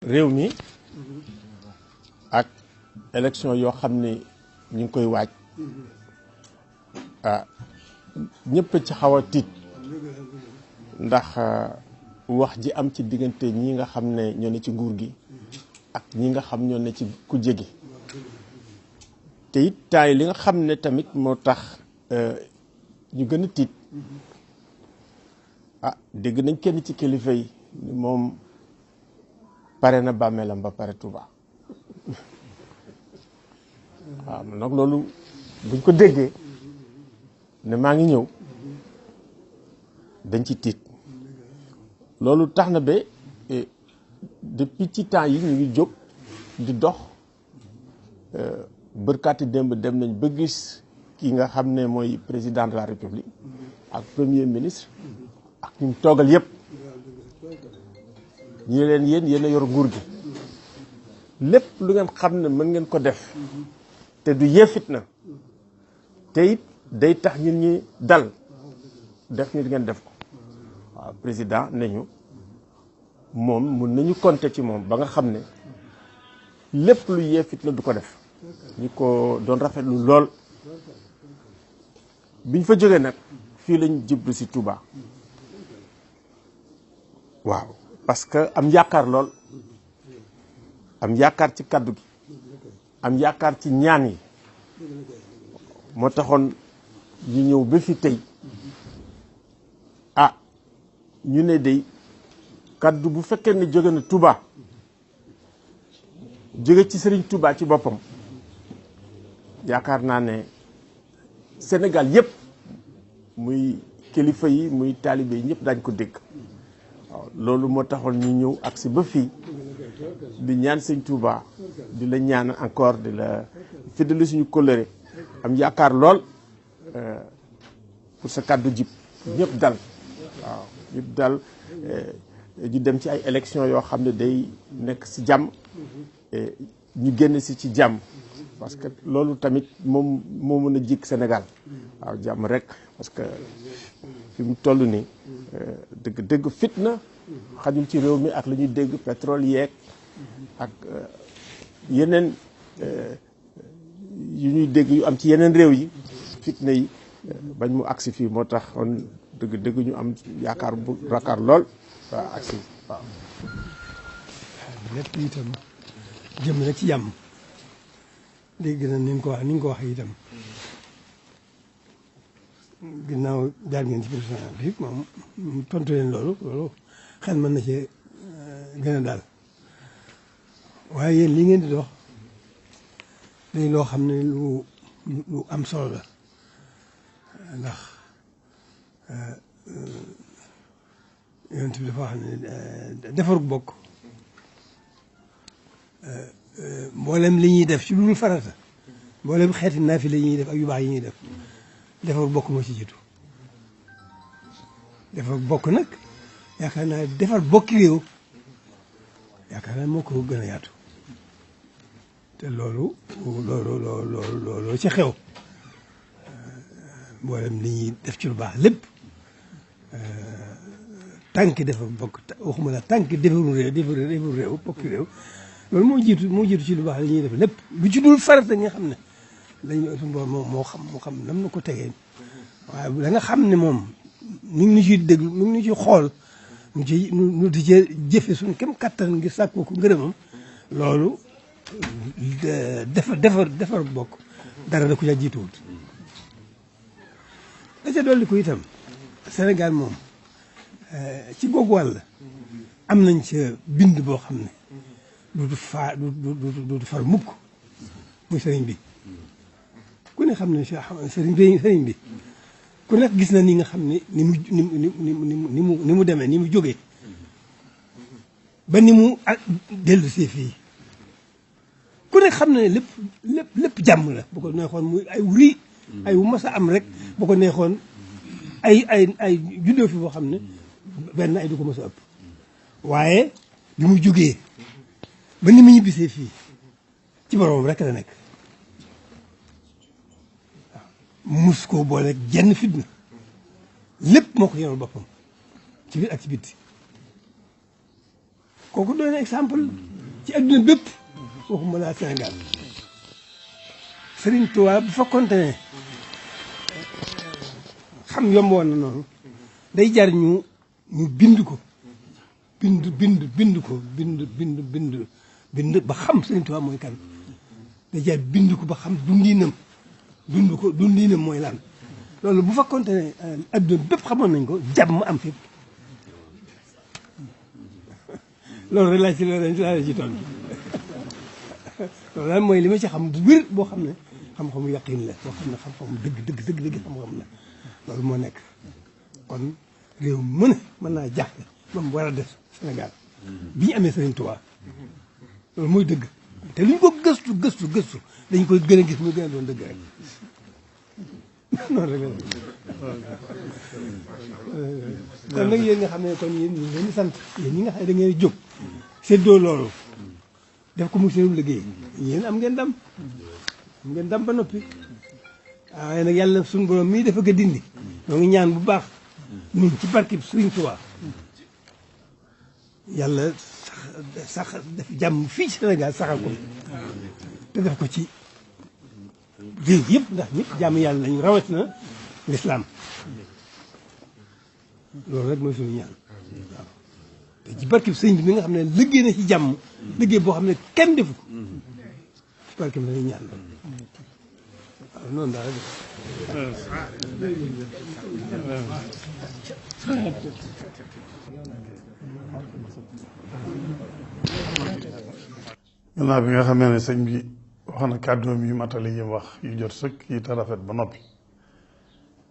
réew mi ak élection yoo xam ne ñu ngi koy waaj ñëpp ci xaw a tiit ndax wax ji am ci diggante ñi nga xam ne ñoo ne ci nguur gi ak ñi nga xam ñoo ne ci kujje gi te it taay li nga xam ne tamit moo tax ñu gën a tiit dégg nañ kenn ci kilifa yi moom pare na bàmmeelam ba pare Touba waaw nag loolu buñ ko déggee ne maa ngi ñëw dañ ci tiit loolu tax na ba depuis ci temps yi ñu ngi jóg di dox bërkaati démb dem nañ ba gis ki nga xam ne mooy président de la république ak premier ministre ak ñu toogal yëpp ñi leen yéen a yor nguur gi lépp lu ngeen xam ne mën ngeen ko def te du yee fitna te it day tax ñun ñi dal def ñu ngeen def ko waaw président nañu moom mun nañu compter ci moom ba nga xam ne lépp lu yee fitna du ko def ñu ko doon rafetlu lool biñ fa jógee nag fii lañ jublu si Touba waaw parce que am yaakaar lool am yaakaar ci kaddu gi am yaakaar ci ñaan yi moo taxoon ñu ñëw ba fi tey ñu ne day kaddu bu fekkee ne jóge na Touba jóge ci Serigne Touba ci boppam yaakaar naa ne Sénégal yëpp muy kilifa yi muy taalibe yi ñëpp daañ ko dégg waaw loolu moo taxoon ñu ñëw agsi ba fii di ñaan Sëñ Touba di la ñaan encore di la feddali suñu kóllëre am yaakaar lool pour sa kàddu jib ñëpp dal waaw ñëpp dal ñu dem ci ay élection yoo xam ne day nekk si jàmm ñu génn si ci jàmm parce que loolu tamit moom moo mën a jik Sénégal waaw jàmm rek parce que fi mu toll nii dëgg fitna xajul ci réew mi ak lu ñuy dégg pétrole yeeg ak yeneen yu ñuy dégg yu am ci yeneen réew yi fitna yi bañ mu agsi fii moo tax on dëgg ñu am yaakaar bu rakaar lool waaw agsi waaw lépp itam jëm na ci jàmm dégg na ni nga ko wax itam ginnaaw jaar ngeen ci président bi moom tontu leen loolu xel mën na cee gën a daal waaye yéen li ngeen di dox day loo xam ne lu am solo la ndax yonent bi dafa wax ne defarug bokk mboolem li ñuy def ci lu dul farata mboolem xeeti naafila yi ñuy def ak yu baax yi ñuy def defar bokk moo ci jiitu defar bokk nag yaakaar naa defar bokki réew yaakaar naa moo ko gën a yaatu te loolu ci xew mboolem li ñuy def ci lu baax lépp tànki defar bokk waxuma la tànki defaru réew bokki réew loolu moo jiitu ci lu baax li ñuy def lépp lu ci dul farata nga xam ne dañu suñu borom moo xam nam na ko tegee waaye da nga xam ne moom ñu ngi ñu ciy déglu ñu ngi ñu ciy xool ñu di ci jëfe suñu kem kattan ngir sàkkoo ko ngërëmam loolu defar bokk dara da ko ca jiituwut da ca dolli ko itam Sénégal moom ci googu wàll am nañ ca bind boo xam ne du far mukk muy sëriñ bi ku ne xam ne sëriñ bi ku nekk gis na ni nga xam ne ni mu demee ni mu jógee ba ni mu dellu si fii ku nekk xam ne lépp jàmm la bu ko neexoon muy ay wuri ay wu mas a am rek bu ko neexoon ay juddoo fi boo xam ne benn ay du ko mas a ëpp waaye bi mu jógee ba ni mu ñibbisee fii ci boroom rek la nekk mus koo boole jenn fitna lépp moo ko yoral boppam ci biir ak ci bitti kooku doy na exemple ci adduna bépp waxuma laa Sénégal Serigne Touba bu fekkoonte ne xam yomboon na noonu day jar ñu bind ko bind ba xam Serigne Touba mooy kan day jar bind ko ba xam dundinam mooy lan loolu bu fekkoonte ne adduna bépp xamoon nañ ko jàmm am fépp loolu rek laa ci tontu loolu daal mooy li ma ci xam bu wér boo xam ne xam-xamu yaqin la boo xam ne xam-xamu dëgg xam-xam la loolu moo nekk kon réew mën naa jaaxle ba mu war a def Sénégal bi ñu amee Serigne Touba loolu mooy dëgg te luñ ko gëstu dañ koy gën a gis muy gën a doon dëgg rek noonu rek la kon nag yéen nga xam ne kon yéen ñu leen di sant yéen ñi nga xam ne da ngeen jóg séddoo loolu def ko mu seen liggéey yéen am ngeen dam ba noppi waaye nag yàlla suñu borom mii dafa ko dindi ñoo ngi ñaan bu baax ñun ci barke Serigne Touba yàlla sax def jàmm fii ci Sénégal saxal ko te def ko ci réew yëpp ndax ñëpp jàmm yàlla lañu rawatina l'islam loolu rek mooy suñu ñaan waaw te ci barke sëñ bi mi nga xam ne liggéey na ci jàmm liggéey boo xam ne kenn defu ko ci barke bi lañu ñaan waaw noonu daal gannaaw bi nga xamee ne sëñ bi wax na kàddoom yu matali yi wax yu jot sëkk yi te rafet ba noppi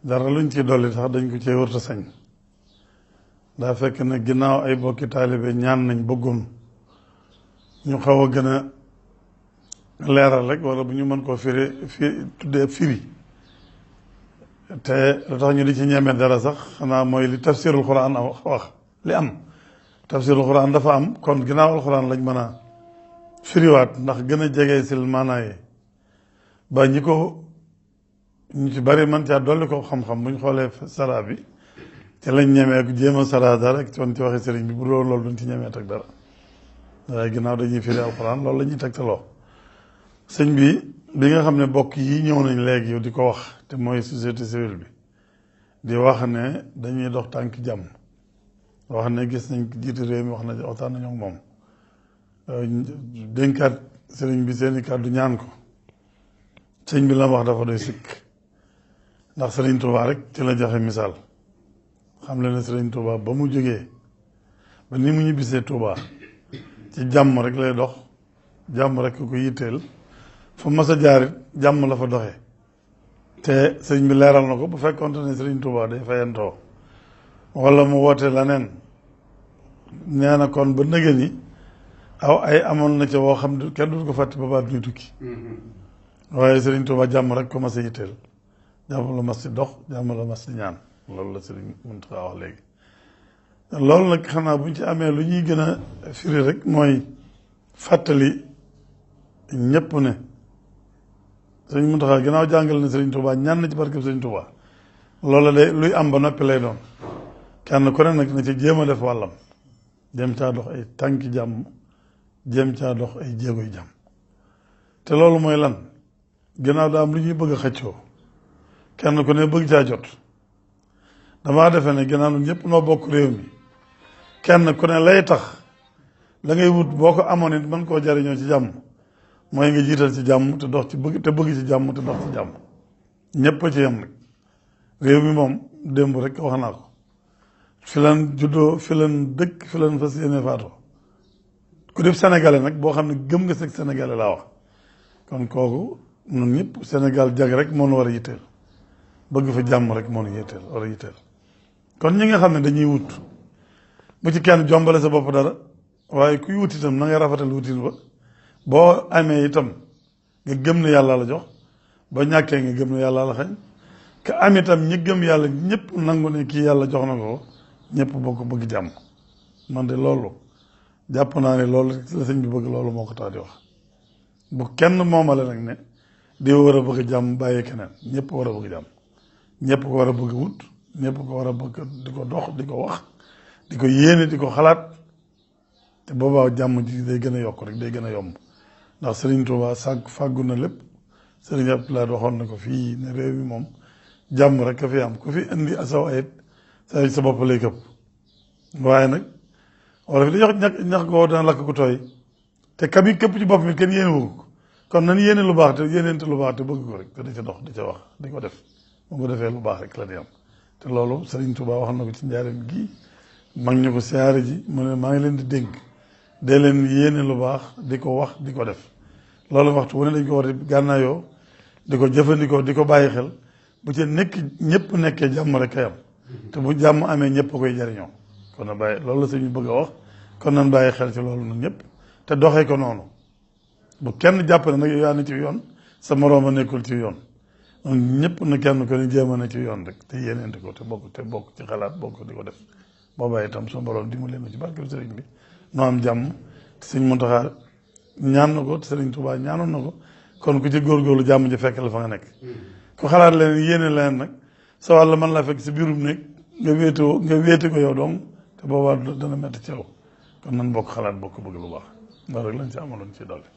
dara luñ ci dolli sax dañ ko cee wërta sañ daa fekk ne ginnaaw ay bokki taalibe ñaan nañ bëggoon ñu xaw a gën a leeral rek wala bu ñu mën koo tuddee firi te lu tax ñu di ci ñeme dara sax xanaa mooy li tafsirul quran wax li am tafsirul quran dafa am kon ginnaaw alquran lañ mën a firiwaat ndax gën a jege sil maanaaye ba ñi ko ñu ci bari man caa dolli ko xam-xam bu ñu xoolee sara bi ci lañ ñemee jéem a sara dara ak ci waxi sëriñ bi bu loolu duñ ci ñemee teg dara waaye ginnaaw dañuy firi alquran loolu la ñuy tegtaloo sëñ bi nga xam ne bokk yi ñëw nañ léegi yow di ko wax te mooy société civile bi di wax ne dañuy dox tànk jàmm wax ne gis nañ jiitu réew mi wax na waxtaan nañu ak moom dénkaat sëriñ bi seeni kàddu ñaan ko sëñ bi la wax dafa doy sikk ndax sëriñ Touba rek ci la joxe misaal xam le ne sëriñ Touba ba mu jógee ba ni mu ñibbisee Touba ci jàmm rek lay dox jàmm rek ko yitteel fa mas a jaarit jàmm la fa doxee te sëriñ bi leeral na ko bu fekkonte ne sëriñ Touba day fayantoo wala mu woote leneen nee na kon ba nëgë ni aw ay amoon na ca woo xam ne kenn du ko fàtte ba baat ñuy tukki waaye sëriñ Touba jàmm rek ko mas a yitteel jàmm la mas di dox jàmm la mas di ñaan loolu la sëriñ mountakha wax léegi loolu nag xanaa buñ ci amee lu ñuy gën a firi rek mooy fàttali ñëpp ne sëriñ mountakha ginnaaw jàngal ne sëriñ Touba ñaan na ci barkeb sëriñ Touba loolu de luy am ba noppi lay doon kenn ku ne nag na ci jéem a def wàllam jéem caa dox ay tànki jàmm jéem caa dox ay jéegoy jàmm te loolu mooy lan ginnaaw daa am lu ñuy bëgg a xëccoo kenn ku ne bëgg caa jot damaa defe ne ginnaaw ñëpp noo bokk réew mi kenn ku ne lay tax la ngay wut boo ko amoon it mën koo jariñoo ci jàmm mooy nga jiital ci jàmm te dox ci bëgg te bëgg ci jàmm te dox ci jàmm ñëpp a ci yem nag réew mi moom démb rek wax naa ko fi lan juddoo fi lan dëkk fi lan fas yéene faatoo ku def sénégalais nag boo xam ne gëm nga seg sénégalais laa wax kon kooku ñun ñëpp Sénégal jag rek moo nu war a yitteel bëgg fa jàmm rek moo nu yitteel war a yitteel kon ñi nga xam ne dañuy wut bu ci kenn jombale sa bopp dara waaye kuy wut itam na ngay rafetal wutin ba boo amee itam nga gëm ne yàlla la jox ba ñàkkee nga gëm ne yàlla la xañ ka am itam ñi gëm yàlla ñëpp nangu ne kii yàlla jox na ko ñëpp bokk bëgg jàmm man de loolu jàpp naa ne loolu la sëñ bi bëgg loolu moo ko tax di wax bu kenn moomale nag ne di war a bëgg jàmm bàyyi keneen ñëpp war a bëgg jàmm ñëpp ko war a bëgg wut ñëpp ko war a bëgg di ko dox di ko wax di ko yéene di ko xalaat te boobaa jàmm ji day gën a yokk rek day gën a yomb ndax Serigne Touba fàggu na lépp. Serigne Abdoulaye waxoon na ko fii ne réew mi moom jàmm rek ka fi am ku fi indi asaw ayit sa bopp lay këpp waaye nag wala fi da jox ñax goo dana lakk ku tooy te kam yi këpp ci bopp mi kenn yéene wu ko kon nan yéene lu baax te yéeneente lu baax te bëgg ko rek te da ca dox da ca wax di ko def mu ko defee lu baax rek la di am te loolu Serigne Touba wax na ko ci njaareem gii mag ñu ko siyaare ji mu ne maa ngi leen di dénk dee leen yéene lu baax di ko wax di ko def loolu waxtu wu ne dañ ko war a gànnaayoo di ko jëfandikoo di ko bàyyi xel bu ci ñëpp nekkee jàmm rek kay am te bu jàmm amee ñëpp a koy jariñoo kon na bàyyi loolu la suñu bëgg a wax kon nan bàyyi xel ci loolu ñun ñëpp te doxee ko noonu bu kenn jàpp ne nag yow yaa ne ci yoon sa moroom a nekkul ci yoon ñun ñëpp na kenn ko ni jéem a ne ci yoon rek te yéeneente ko te bokk ci xalaat bokk di ko def boobaa itam suñu borom dimbali na ci barke sëriñ bi noo am jàmm te sëñ Mountakha ñaan na ko te Sëriñ Tuubaa ñaanoon na ko kon ku ci góorgóorlu jàmm ji fekk la fa nga nekk ku xalaat leen yéene leen nag sa wàll mën laa fekk si biirum nekk nga wéete ko yow dong te boobaa dana metti ci yow kon nan bokk xalaat bokk bëgg lu baax loolu rek lañ ci amaloon ci dolli